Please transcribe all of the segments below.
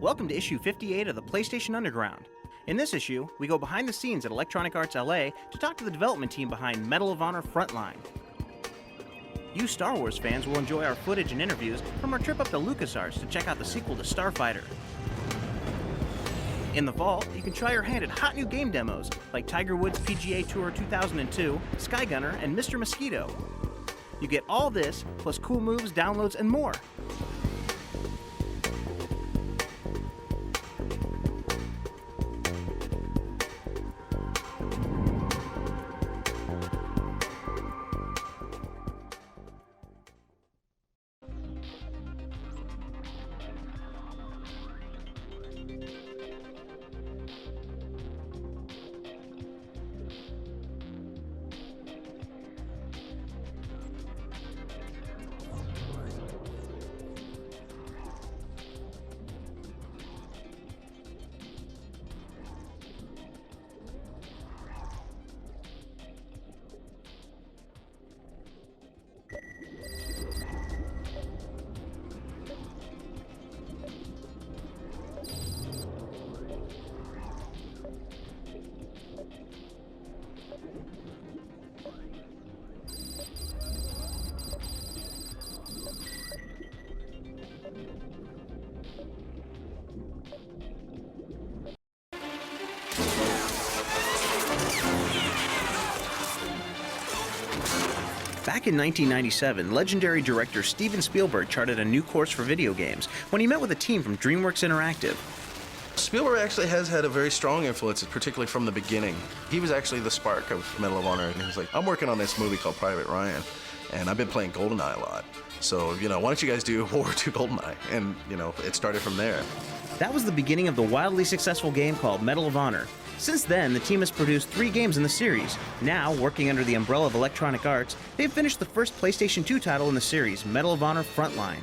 Welcome to issue 58 of the PlayStation Underground. In this issue, we go behind the scenes at Electronic Arts LA to talk to the development team behind Medal of Honor Frontline. You Star Wars fans will enjoy our footage and interviews from our trip up to LucasArts to check out the sequel to Starfighter. In the fall, you can try your hand at hot new game demos like Tiger Woods PGA Tour 2002, Skygunner, and Mr. Mosquito. You get all this, plus cool moves, downloads, and more. Back in 1997, legendary director Steven Spielberg charted a new course for video games when he met with a team from DreamWorks Interactive. Spielberg actually has had a very strong influence, particularly from the beginning. He was actually the spark of Medal of Honor, and he was like, I'm working on this movie called Private Ryan, and I've been playing GoldenEye a lot. So, why don't you guys do World War II GoldenEye? And, it started from there. That was the beginning of the wildly successful game called Medal of Honor. Since then, the team has produced 3 games in the series. Now, working under the umbrella of Electronic Arts, they've finished the first PlayStation 2 title in the series, Medal of Honor Frontline.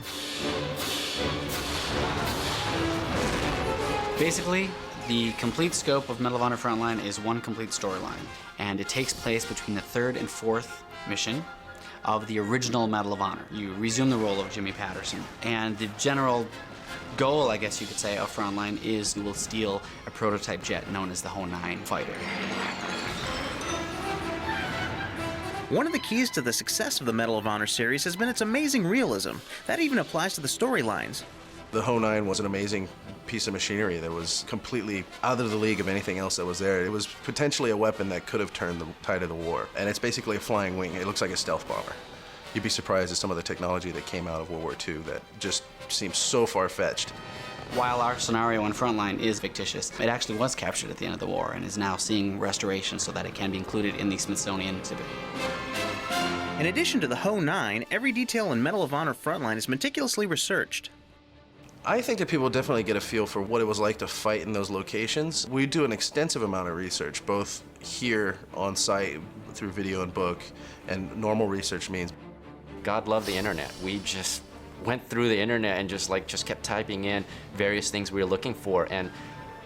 Basically, the complete scope of Medal of Honor Frontline is one complete storyline, and it takes place between the 3rd and 4th mission of the original Medal of Honor. You resume the role of Jimmy Patterson, and the general goal, I guess you could say, of Frontline is you will steal a prototype jet known as the Ho-9 fighter. One of the keys to the success of the Medal of Honor series has been its amazing realism. That even applies to the storylines. The Ho-9 was an amazing piece of machinery that was completely out of the league of anything else that was there. It was potentially a weapon that could have turned the tide of the war. And it's basically a flying wing. It looks like a stealth bomber. You'd be surprised at some of the technology that came out of World War II that just seems so far-fetched. While our scenario in Frontline is fictitious, it actually was captured at the end of the war and is now seeing restoration so that it can be included in the Smithsonian exhibit. In addition to the Ho-9, every detail in Medal of Honor Frontline is meticulously researched. I think that people definitely get a feel for what it was like to fight in those locations. We do an extensive amount of research, both here on site through video and book, and normal research means. God love the internet. We just went through the internet and just kept typing in various things we were looking for, and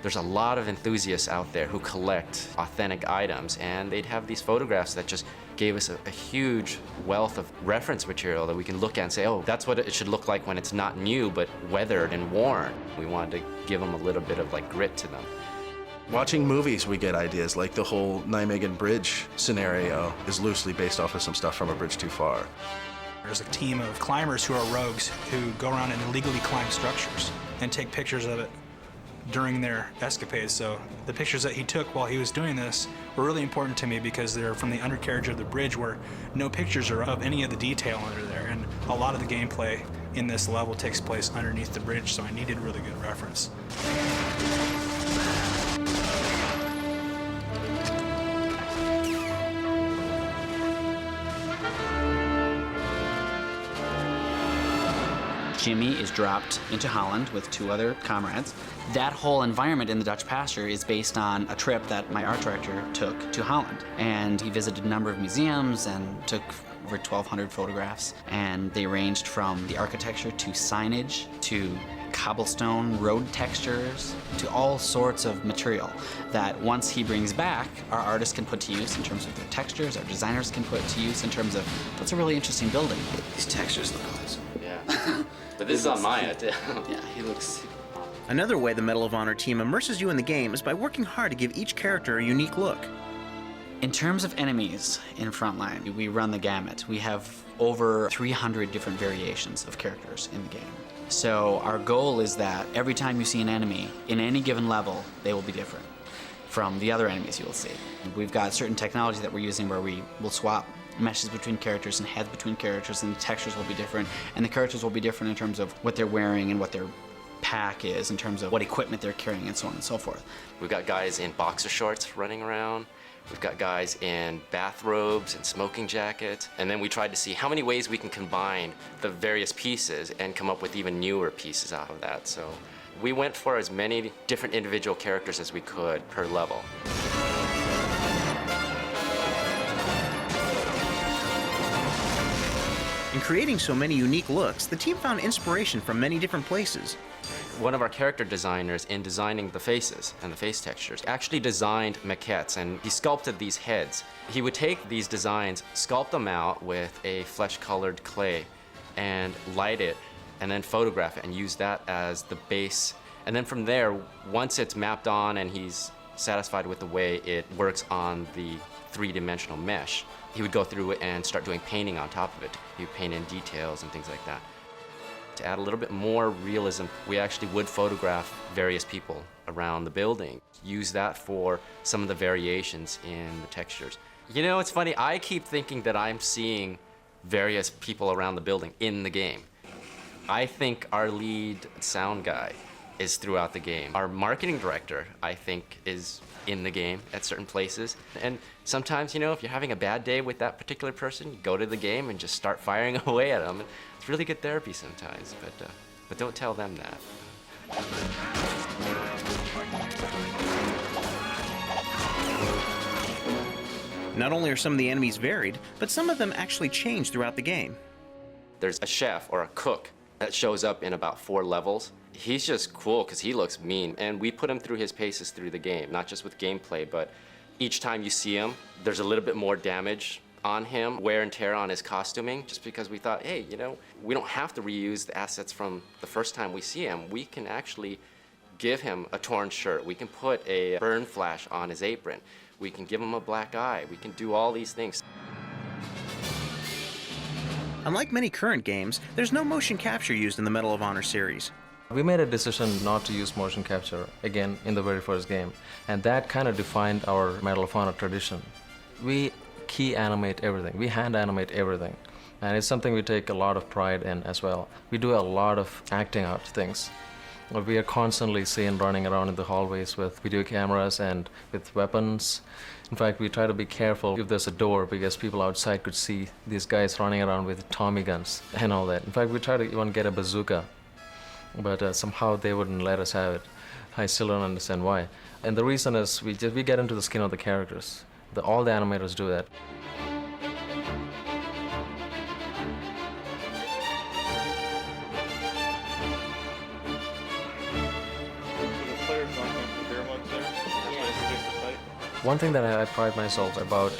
there's a lot of enthusiasts out there who collect authentic items, and they'd have these photographs that just gave us a huge wealth of reference material that we can look at and say, oh, that's what it should look like when it's not new but weathered and worn. We wanted to give them a little bit of grit to them. Watching movies, we get ideas, like the whole Nijmegen Bridge scenario is loosely based off of some stuff from A Bridge Too Far. There's a team of climbers who are rogues who go around and illegally climb structures and take pictures of it during their escapades. So the pictures that he took while he was doing this were really important to me because they're from the undercarriage of the bridge where no pictures are of any of the detail under there. And a lot of the gameplay in this level takes place underneath the bridge, so I needed really good reference. Jimmy is dropped into Holland with 2 other comrades. That whole environment in the Dutch pasture is based on a trip that my art director took to Holland. And he visited a number of museums and took over 1,200 photographs. And they ranged from the architecture to signage to cobblestone road textures to all sorts of material that once he brings back, our artists can put to use in terms of their textures, our designers can put to use in terms of, that's a really interesting building. These textures look awesome. Yeah. But this is on Maya, too. Yeah, he looks Another way the Medal of Honor team immerses you in the game is by working hard to give each character a unique look. In terms of enemies in Frontline, we run the gamut. We have over 300 different variations of characters in the game. So our goal is that every time you see an enemy in any given level, they will be different from the other enemies you will see. We've got certain technology that we're using where we will swap meshes between characters and heads between characters, and the textures will be different, and the characters will be different in terms of what they're wearing and what their pack is, in terms of what equipment they're carrying, and so on and so forth. We've got guys in boxer shorts running around. We've got guys in bathrobes and smoking jackets. And then we tried to see how many ways we can combine the various pieces and come up with even newer pieces out of that. So we went for as many different individual characters as we could per level. In creating so many unique looks, the team found inspiration from many different places. One of our character designers, in designing the faces and the face textures, actually designed maquettes, and he sculpted these heads. He would take these designs, sculpt them out with a flesh-colored clay, and light it, and then photograph it, and use that as the base. And then from there, once it's mapped on and he's satisfied with the way it works on the three-dimensional mesh, he would go through and start doing painting on top of it. He would paint in details and things like that. To add a little bit more realism, we actually would photograph various people around the building. Use that for some of the variations in the textures. You know, it's funny, I keep thinking that I'm seeing various people around the building in the game. I think our lead sound guy is throughout the game. Our marketing director, I think, is in the game at certain places. And sometimes, you know, if you're having a bad day with that particular person, you go to the game and just start firing away at them. It's really good therapy sometimes, but don't tell them that. Not only are some of the enemies varied, but some of them actually change throughout the game. There's a chef or a cook that shows up in about 4 levels. He's just cool because he looks mean, and we put him through his paces through the game, not just with gameplay, but each time you see him, there's a little bit more damage on him, wear and tear on his costuming, just because we thought, hey, you know, we don't have to reuse the assets from the first time we see him. We can actually give him a torn shirt. We can put a burn flash on his apron. We can give him a black eye. We can do all these things. Unlike many current games, there's no motion capture used in the Medal of Honor series. We made a decision not to use motion capture, again, in the very first game, and that kind of defined our Medal of Honor tradition. We key animate everything, we hand animate everything, and it's something we take a lot of pride in as well. We do a lot of acting out things. We are constantly seen running around in the hallways with video cameras and with weapons. In fact, we try to be careful if there's a door because people outside could see these guys running around with Tommy guns and all that. In fact, we try to even get a bazooka, but somehow they wouldn't let us have it. I still don't understand why. And the reason is we get into the skin of the characters. All the animators do that. One thing that I pride myself about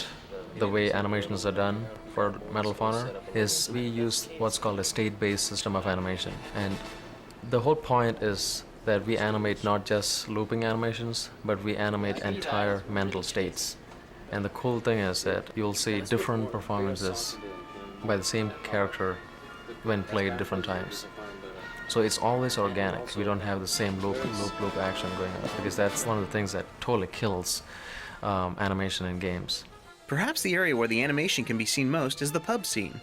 the way animations are done for Medal of Honor is we use what's called a state-based system of animation. And the whole point is that we animate not just looping animations, but we animate entire mental states. And the cool thing is that you'll see different performances by the same character when played different times. So it's always organic. We don't have the same loop action going on, because that's one of the things that totally kills animation in games. Perhaps the area where the animation can be seen most is the pub scene.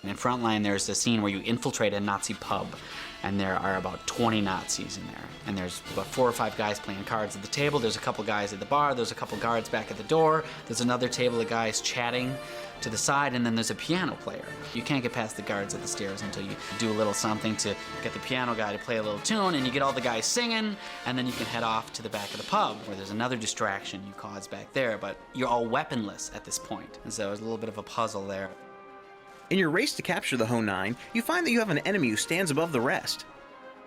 In Frontline, there's a scene where you infiltrate a Nazi pub, and there are about 20 Nazis in there. And there's about 4 or 5 guys playing cards at the table. There's a couple guys at the bar. There's a couple guards back at the door. There's another table of guys chatting to the side, and then there's a piano player. You can't get past the guards at the stairs until you do a little something to get the piano guy to play a little tune, and you get all the guys singing, and then you can head off to the back of the pub, where there's another distraction you cause back there, but you're all weaponless at this point. And so it's a little bit of a puzzle there. In your race to capture the Ho-9, you find that you have an enemy who stands above the rest.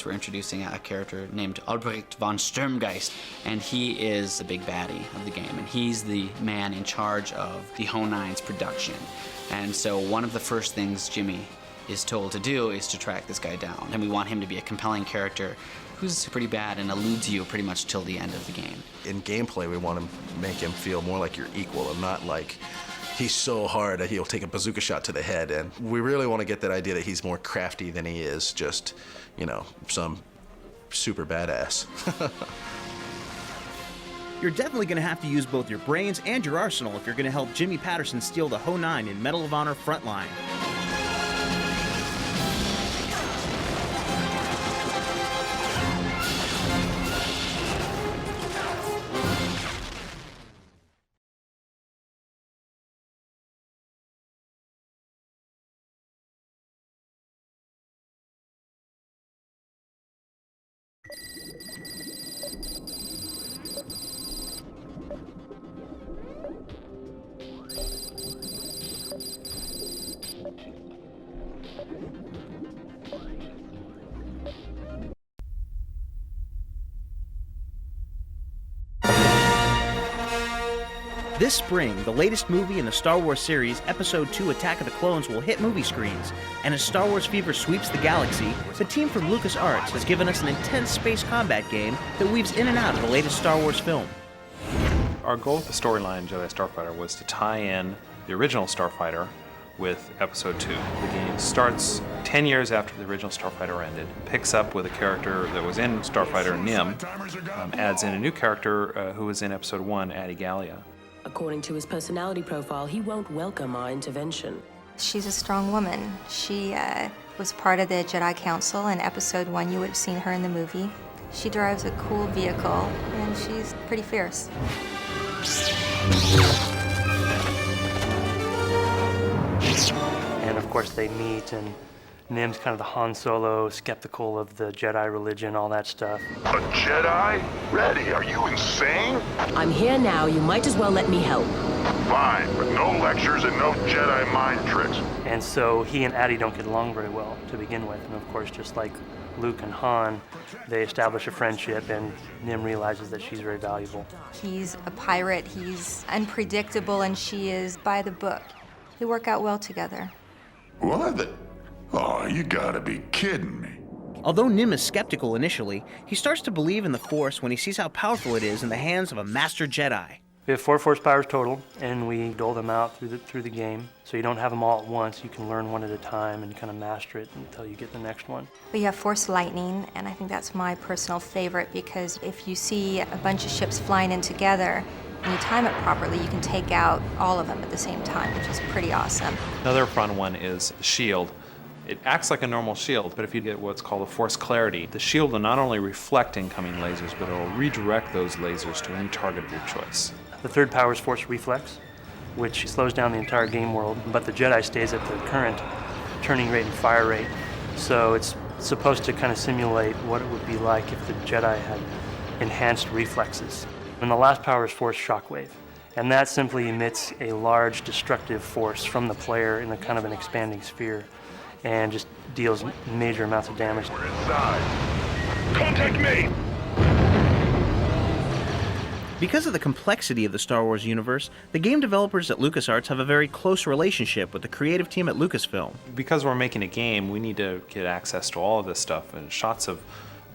We're introducing a character named Albrecht von Sturmgeist, and he is the big baddie of the game, and he's the man in charge of the Ho-9's production. And so one of the first things Jimmy is told to do is to track this guy down, and we want him to be a compelling character who's pretty bad and eludes you pretty much till the end of the game. In gameplay, we want to make him feel more like your equal and not like he's so hard that he'll take a bazooka shot to the head. And we really want to get that idea that he's more crafty than he is just, you know, some super badass. You're definitely going to have to use both your brains and your arsenal if you're going to help Jimmy Patterson steal the Ho-9 in Medal of Honor Frontline. This spring, the latest movie in the Star Wars series, Episode 2 Attack of the Clones, will hit movie screens. And as Star Wars fever sweeps the galaxy, the team from LucasArts has given us an intense space combat game that weaves in and out of the latest Star Wars film. Our goal with the storyline Jedi Starfighter was to tie in the original Starfighter with Episode 2. The game starts 10 years after the original Starfighter ended, picks up with a character that was in Starfighter, Nim, adds in a new character who was in Episode 1, Adi Gallia. According to his personality profile, he won't welcome our intervention. She's a strong woman. She was part of the Jedi Council in Episode 1. You would have seen her in the movie. She drives a cool vehicle, and she's pretty fierce. And of course they meet, and Nim's kind of the Han Solo, skeptical of the Jedi religion, all that stuff. A Jedi? Ready? Are you insane? I'm here now. You might as well let me help. Fine, but no lectures and no Jedi mind tricks. And so he and Adi don't get along very well to begin with. And of course, just like Luke and Han, they establish a friendship, and Nim realizes that she's very valuable. He's a pirate, he's unpredictable, and she is by the book. They work out well together. What? Oh, you gotta be kidding me. Although Nim is skeptical initially, he starts to believe in the Force when he sees how powerful it is in the hands of a Master Jedi. We have 4 Force powers total, and we dole them out through the game. So you don't have them all at once. You can learn one at a time and kind of master it until you get the next one. We have Force Lightning, and I think that's my personal favorite because if you see a bunch of ships flying in together, and you time it properly, you can take out all of them at the same time, which is pretty awesome. Another fun one is the shield. It acts like a normal shield, but if you get what's called a Force Clarity, the shield will not only reflect incoming lasers, but it will redirect those lasers to any target of your choice. The third power is Force Reflex, which slows down the entire game world, but the Jedi stays at the current turning rate and fire rate. So it's supposed to kind of simulate what it would be like if the Jedi had enhanced reflexes. And the last power is Force Shockwave, and that simply emits a large destructive force from the player in a kind of an expanding sphere, and just deals major amounts of damage. We're inside. Contact me! Because of the complexity of the Star Wars universe, the game developers at LucasArts have a very close relationship with the creative team at Lucasfilm. Because we're making a game, we need to get access to all of this stuff and shots of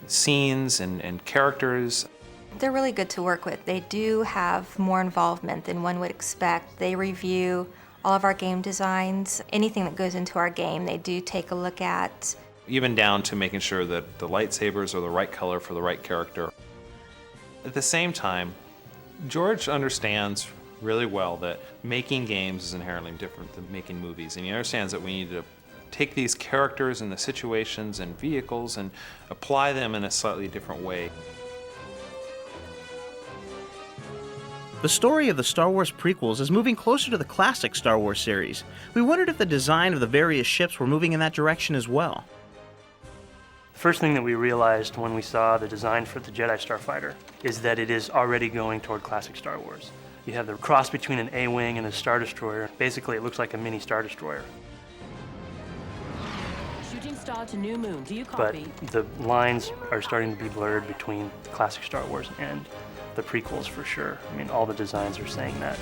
scenes and characters. They're really good to work with. They do have more involvement than one would expect. They review all of our game designs, anything that goes into our game, they do take a look at. Even down to making sure that the lightsabers are the right color for the right character. At the same time, George understands really well that making games is inherently different than making movies, and he understands that we need to take these characters and the situations and vehicles and apply them in a slightly different way. The story of the Star Wars prequels is moving closer to the classic Star Wars series. We wondered if the design of the various ships were moving in that direction as well. The first thing that we realized when we saw the design for the Jedi Starfighter is that it is already going toward classic Star Wars. You have the cross between an A-Wing and a Star Destroyer. Basically, it looks like a mini Star Destroyer. Shooting star to new moon. Do you copy? But the lines are starting to be blurred between classic Star Wars and the prequels for sure. I mean, all the designs are saying that.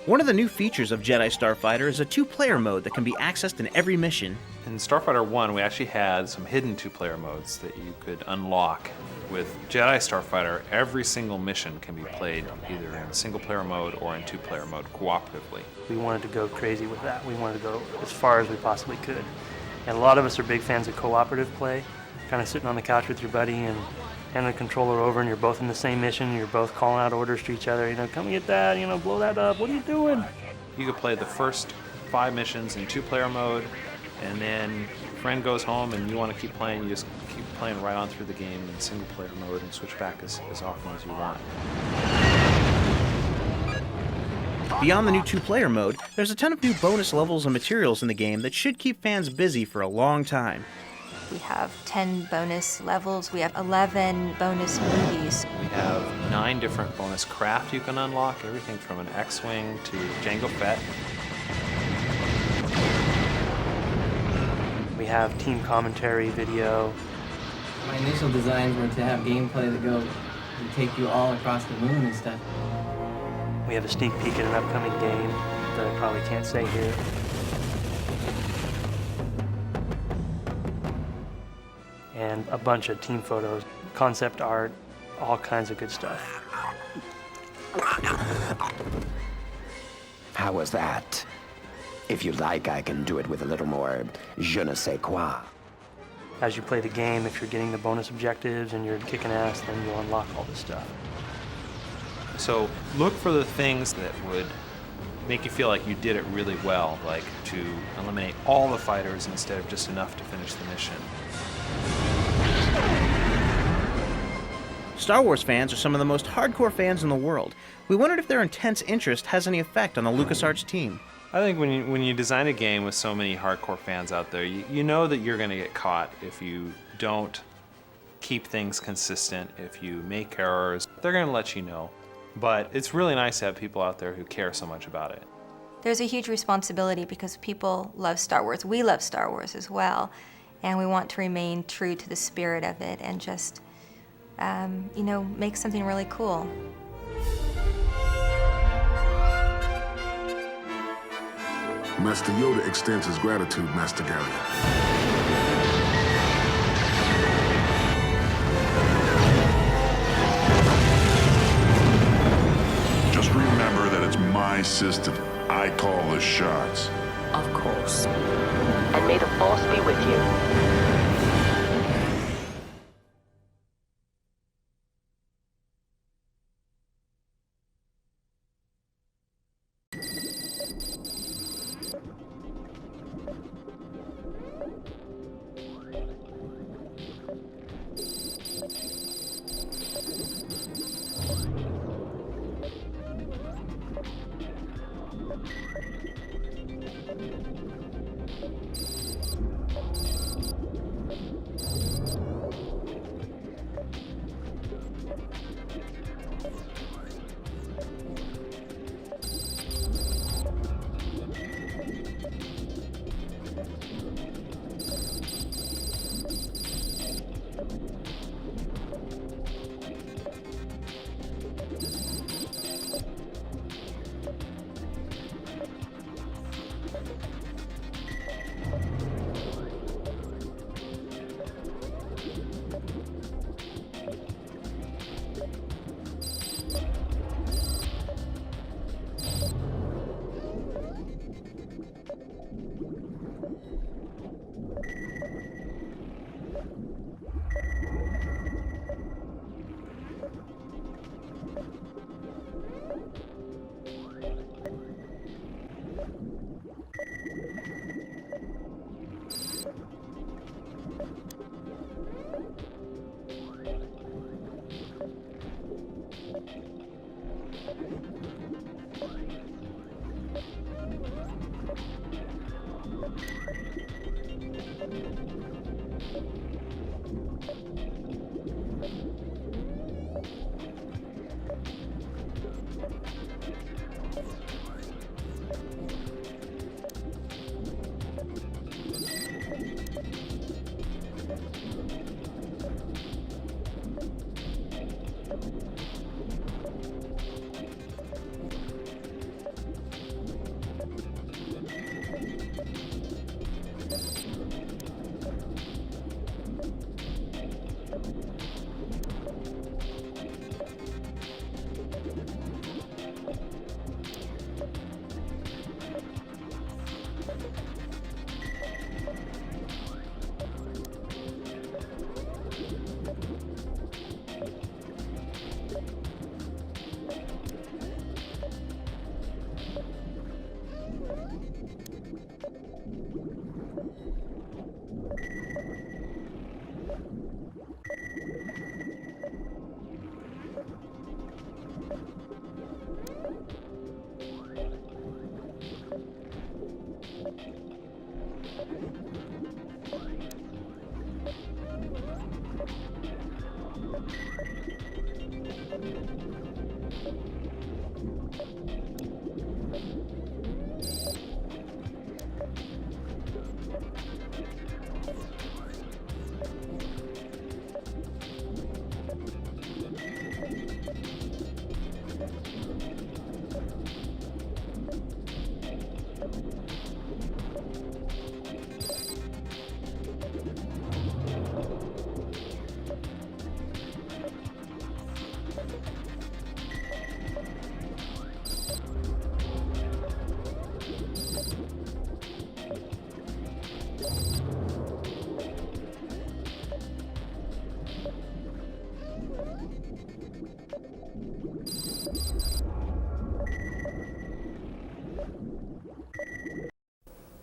One of the new features of Jedi Starfighter is a 2-player mode that can be accessed in every mission. In Starfighter 1, we actually had some hidden 2-player modes that you could unlock. With Jedi Starfighter, every single mission can be played either in single-player mode or in 2-player mode cooperatively. We wanted to go crazy with that. We wanted to go as far as we possibly could. And a lot of us are big fans of cooperative play, kind of sitting on the couch with your buddy and hand the controller over and you're both in the same mission, and you're both calling out orders to each other, come get that, blow that up, what are you doing? You could play the first 5 missions in 2-player mode, and then your friend goes home and you want to keep playing, you just keep playing right on through the game in single-player mode and switch back as often as you want. Beyond the new 2-player mode, there's a ton of new bonus levels and materials in the game that should keep fans busy for a long time. We have 10 bonus levels. We have 11 bonus movies. We have 9 different bonus craft you can unlock, everything from an X-Wing to Jango Fett. We have team commentary video. My initial designs were to have gameplay that go and take you all across the moon and stuff. We have a sneak peek at an upcoming game that I probably can't say here. And a bunch of team photos, concept art, all kinds of good stuff. How was that? If you like, I can do it with a little more je ne sais quoi. As you play the game, if you're getting the bonus objectives and you're kicking ass, then you'll unlock all this stuff. So look for the things that would make you feel like you did it really well, like to eliminate all the fighters instead of just enough to finish the mission. Star Wars fans are some of the most hardcore fans in the world. We wondered if their intense interest has any effect on the LucasArts team. I think when you design a game with so many hardcore fans out there, you know that you're going to get caught if you don't keep things consistent, if you make errors. They're going to let you know. But it's really nice to have people out there who care so much about it. There's a huge responsibility because people love Star Wars. We love Star Wars as well. And we want to remain true to the spirit of it and just, make something really cool. Master Yoda extends his gratitude, Master Gallion. Just remember that it's my system. I call the shots. Of course. And may the Force be with you.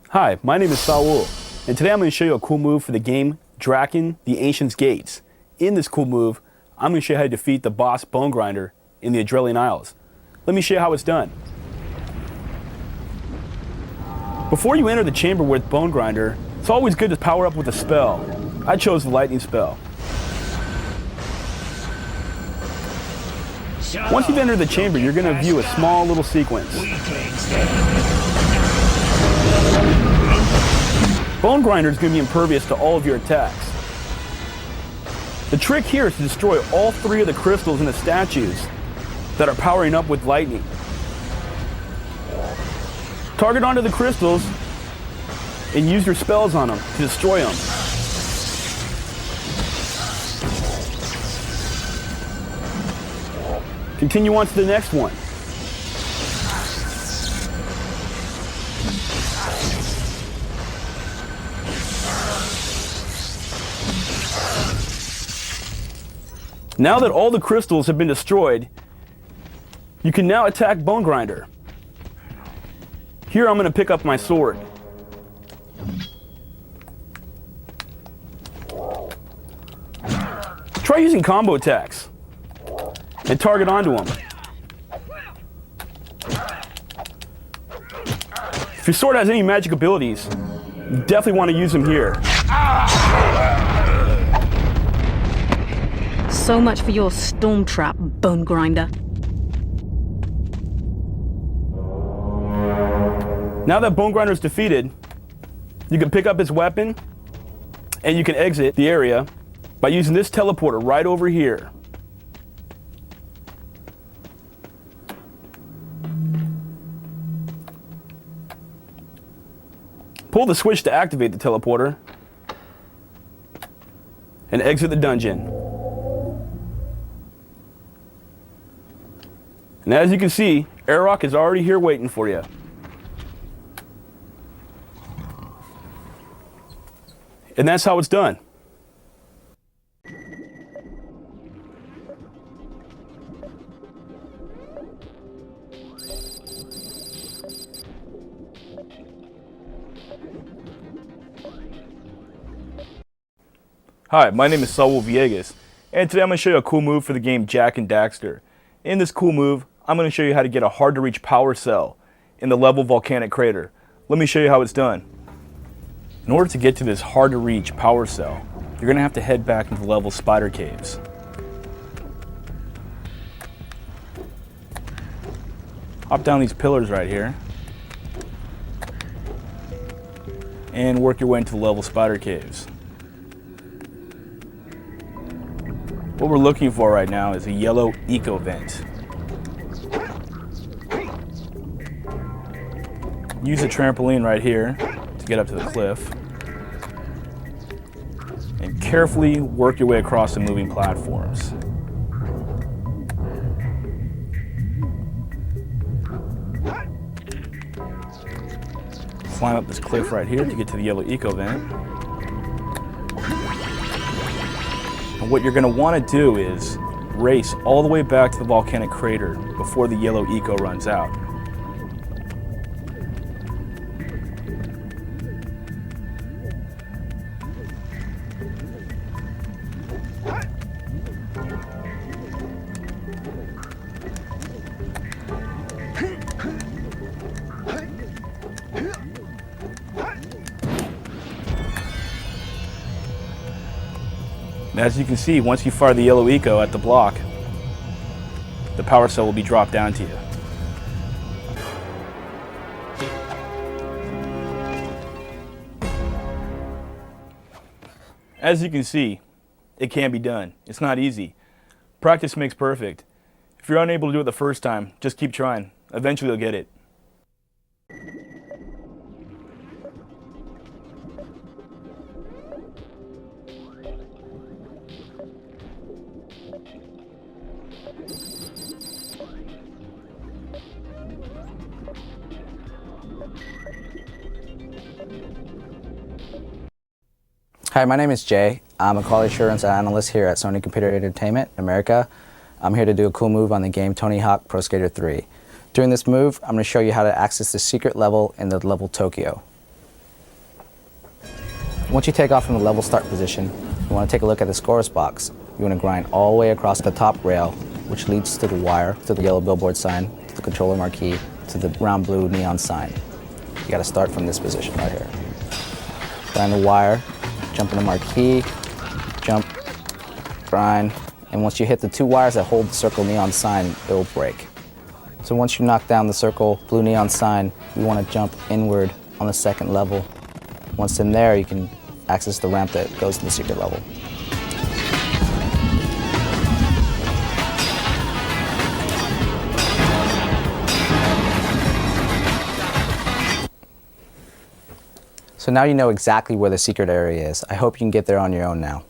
Hi, my name is Saul, and today I'm going to show you a cool move for the game Drakan, the Ancient's Gates. In this cool move, I'm going to show you how to defeat the boss Bone Grinder in the Adrelian Isles. Let me show you how it's done. Before you enter the chamber with Bone Grinder, it's always good to power up with a spell. I chose the lightning spell. Once you've entered the chamber, you're going to view a small little sequence. Bone Grinder is going to be impervious to all of your attacks. The trick here is to destroy all 3 of the crystals in the statues that are powering up with lightning. Target onto the crystals and use your spells on them to destroy them. Continue on to the next one. Now that all the crystals have been destroyed, you can now attack Bone Grinder. Here I'm going to pick up my sword. Try using combo attacks and target onto him. If your sword has any magic abilities, you definitely want to use them here. So much for your storm trap, Bone Grinder. Now that Bone Grinder is defeated, you can pick up his weapon and you can exit the area by using this teleporter right over here. Pull the switch to activate the teleporter and exit the dungeon. And as you can see, Airrock is already here waiting for you. And that's how it's done. Hi, my name is Saul Villegas, and today I'm going to show you a cool move for the game Jak and Daxter. In this cool move, I'm going to show you how to get a hard-to-reach power cell in the level Volcanic Crater. Let me show you how it's done. In order to get to this hard-to-reach power cell, you're going to have to head back into the level Spider Caves. Hop down these pillars right here, and work your way into the level Spider Caves. What we're looking for right now is a yellow eco vent. Use a trampoline right here to get up to the cliff. And carefully work your way across the moving platforms. Climb up this cliff right here to get to the yellow eco vent. And what you're going to want to do is race all the way back to the volcanic crater before the yellow eco runs out. As you can see, once you fire the yellow eco at the block, the power cell will be dropped down to you. As you can see, it can be done. It's not easy. Practice makes perfect. If you're unable to do it the first time, just keep trying. Eventually you'll get it. Hi, my name is Jay. I'm a quality assurance analyst here at Sony Computer Entertainment America. I'm here to do a cool move on the game Tony Hawk Pro Skater 3. During this move, I'm going to show you how to access the secret level in the level Tokyo. Once you take off from the level start position, you want to take a look at the scores box. You want to grind all the way across the top rail, which leads to the wire, to the yellow billboard sign, to the controller marquee, to the round blue neon sign. You got to start from this position right here. Grind the wire, jump in the marquee, jump, grind, and once you hit the two wires that hold the circle neon sign, it will break. So once you knock down the circle blue neon sign, you want to jump inward on the second level. Once in there, you can access the ramp that goes to the secret level. So now you know exactly where the secret area is. I hope you can get there on your own now.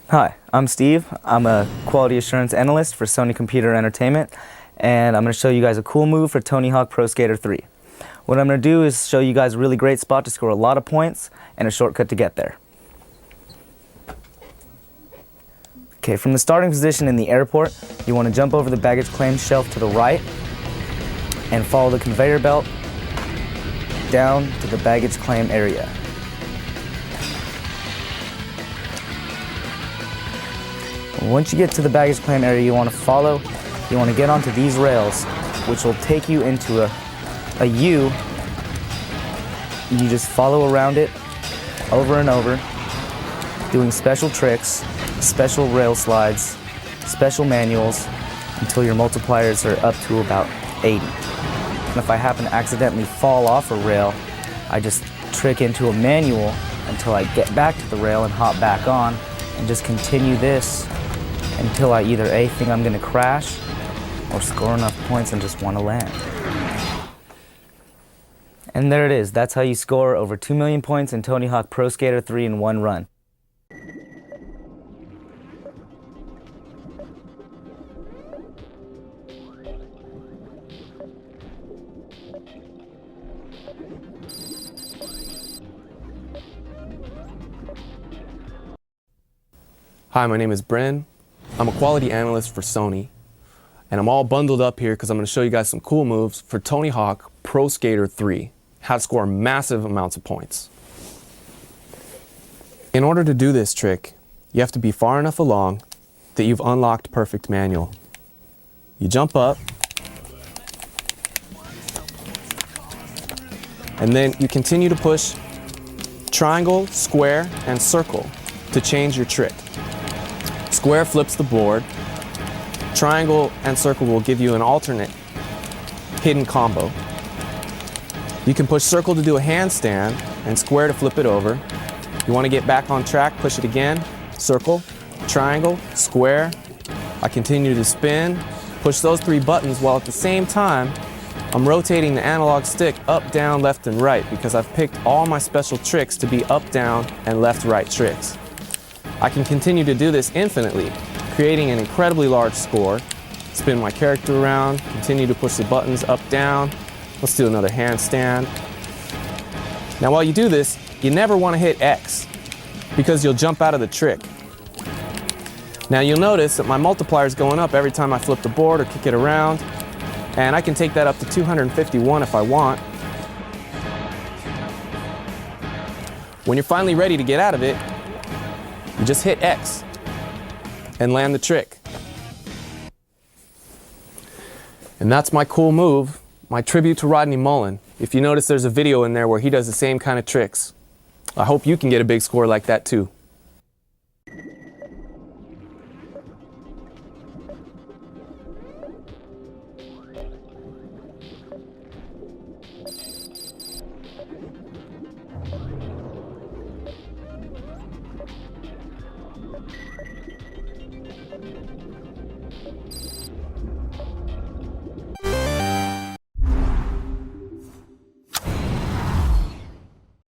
Hi, I'm Steve. I'm a quality assurance analyst for Sony Computer Entertainment, and I'm going to show you guys a cool move for Tony Hawk Pro Skater 3. What I'm going to do is show you guys a really great spot to score a lot of points and a shortcut to get there. Okay, from the starting position in the airport, you want to jump over the baggage claim shelf to the right and follow the conveyor belt down to the baggage claim area. Once you get to the baggage claim area you want to get onto these rails, which will take you into a U. You just follow around it over and over, doing special tricks, special rail slides, special manuals, until your multipliers are up to about 80. And if I happen to accidentally fall off a rail, I just trick into a manual until I get back to the rail and hop back on, and just continue this until I either A, think I'm going to crash, or score enough points and just want to land. And there it is. That's how you score over 2 million points in Tony Hawk Pro Skater 3 in one run. Hi, my name is Bryn. I'm a quality analyst for Sony, and I'm all bundled up here because I'm going to show you guys some cool moves for Tony Hawk Pro Skater 3, how to score massive amounts of points. In order to do this trick, you have to be far enough along that you've unlocked perfect manual. You jump up, and then you continue to push triangle, square, and circle to change your trick. Square flips the board. Triangle and circle will give you an alternate hidden combo. You can push circle to do a handstand and square to flip it over. You want to get back on track, push it again, circle, triangle, square. I continue to spin, push those three buttons while at the same time I'm rotating the analog stick up, down, left, and right because I've picked all my special tricks to be up, down, and left, right tricks. I can continue to do this infinitely, creating an incredibly large score. Spin my character around, continue to push the buttons up, down. Let's do another handstand. Now while you do this, you never want to hit X because you'll jump out of the trick. Now you'll notice that my multiplier is going up every time I flip the board or kick it around, and I can take that up to 251 if I want. When you're finally ready to get out of it, you just hit X and land the trick. And that's my cool move, my tribute to Rodney Mullen. If you notice, there's a video in there where he does the same kind of tricks. I hope you can get a big score like that too.